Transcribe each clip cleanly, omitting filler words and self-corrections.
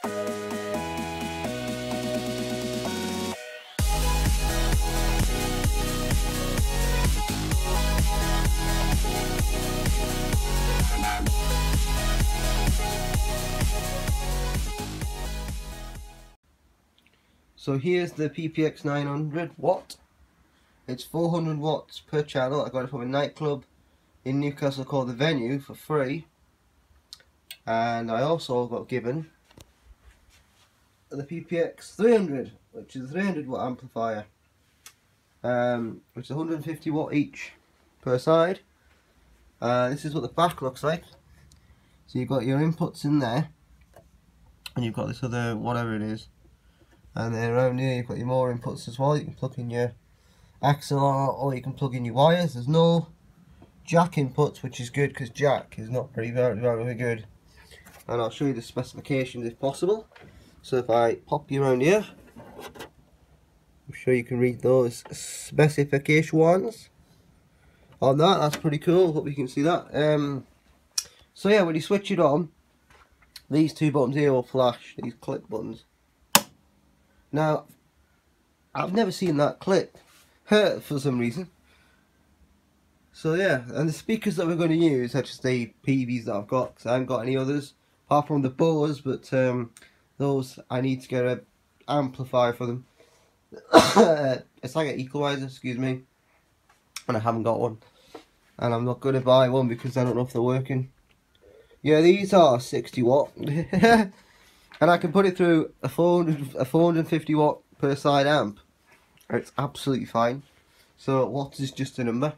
So here's the PPX900 watt. It's 400 watts per channel. I got it from a nightclub in Newcastle called The Venue for free. And I also got given the PPX900, which is a 300 watt amplifier, which is 150 watt each per side. This is what the back looks like. So you've got your inputs in there, and you've got this other whatever it is, and then around here you've got your more inputs as well. You can plug in your XLR, or you can plug in your wires. There's no jack inputs, which is good because jack is not very good. And I'll show you the specifications if possible. So if I pop you around here, I'm sure you can read those specifications on that. That's pretty cool. Hope you can see that. So yeah, when you switch it on, these two buttons here will flash, these click buttons. Now, I've never seen that click for some reason. So yeah, and the speakers that we're going to use are just the PVs that I've got, because I haven't got any others apart from the Bose, but those I need to get an amplifier for them. It's like an equalizer, excuse me, and I haven't got one, and I'm not going to buy one because I don't know if they're working. Yeah, these are 60 watt, and I can put it through a 450 watt per side amp. It's absolutely fine. So watts is just a number.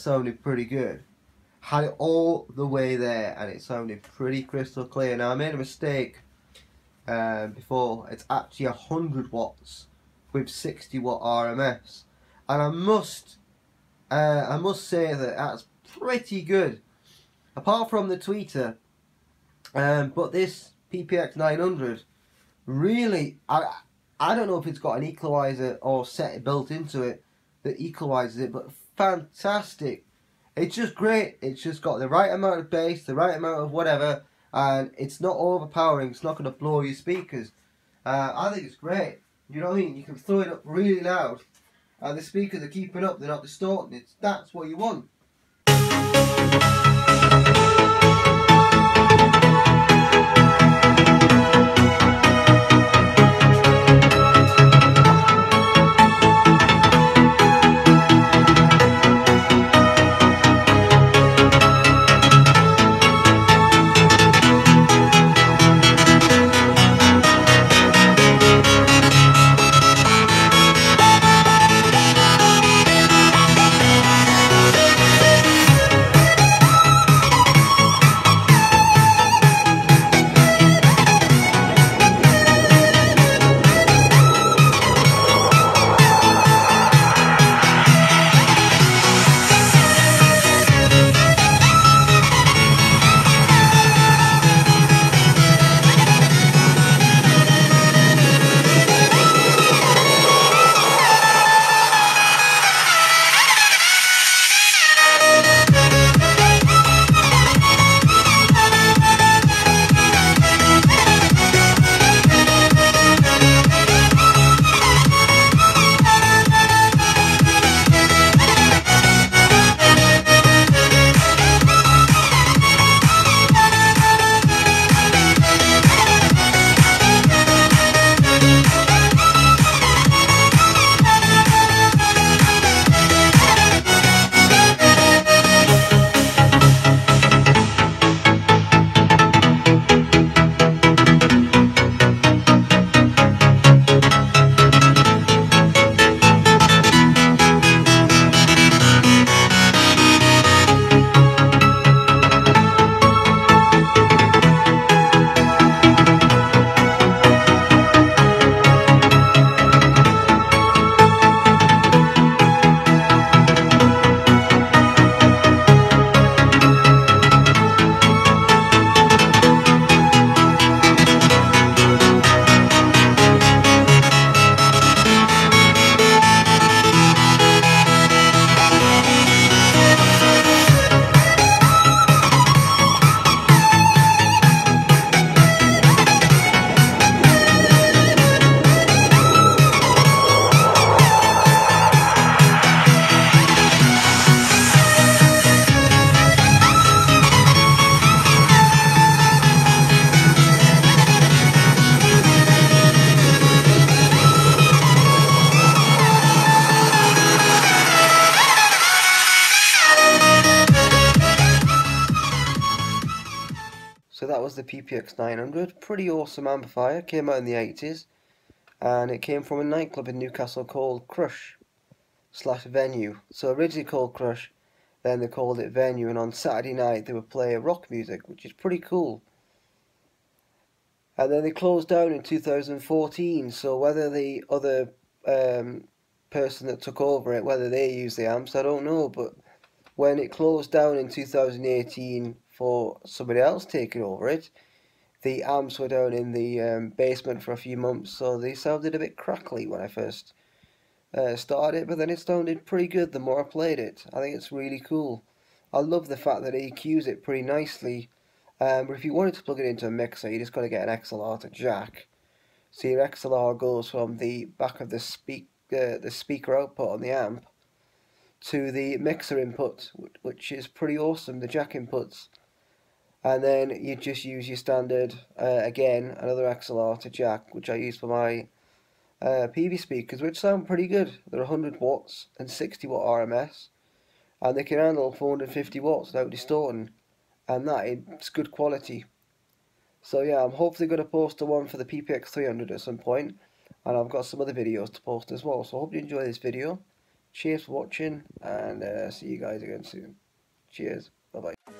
sounded pretty good. Had it all the way there, and it sounded pretty crystal clear. Now I made a mistake before. It's actually 100 watts with 60 watt RMS, and I must say that that's pretty good. Apart from the tweeter, but this PPX900 really, I don't know if it's got an equalizer or set built into it that equalizes it, but fantastic. It's just great. It's just got the right amount of bass, the right amount of whatever, and it's not overpowering. It's not going to blow your speakers. I think it's great. You know what I mean? You can throw it up really loud, and the speakers are keeping up. They're not distorting. That's what you want. So that was the PPX900, pretty awesome amplifier, came out in the 80s, and it came from a nightclub in Newcastle called Crush/Venue. So originally called Crush, then they called it Venue, and on Saturday night they would play rock music, which is pretty cool. And then they closed down in 2014, so whether the other person that took over it, whether they used the amps, I don't know, but when it closed down in 2018 for somebody else taking over it, the amps were down in the basement for a few months, so they sounded a bit crackly when I first started it, but then it sounded pretty good the more I played it. I think it's really cool. I love the fact that it EQs it pretty nicely, but if you wanted to plug it into a mixer, you just got to get an XLR to jack. So your XLR goes from the back of the speaker output on the amp to the mixer input, which is pretty awesome, the jack inputs. And then you just use your standard, again, another XLR to jack, which I use for my PV speakers, which sound pretty good. They're 100 watts and 60 watt RMS, and they can handle 450 watts without distorting, and that is good quality. So yeah, I'm hopefully going to post the one for the PPX900 at some point, and I've got some other videos to post as well, so I hope you enjoy this video. Cheers for watching, and see you guys again soon. Cheers. Bye bye.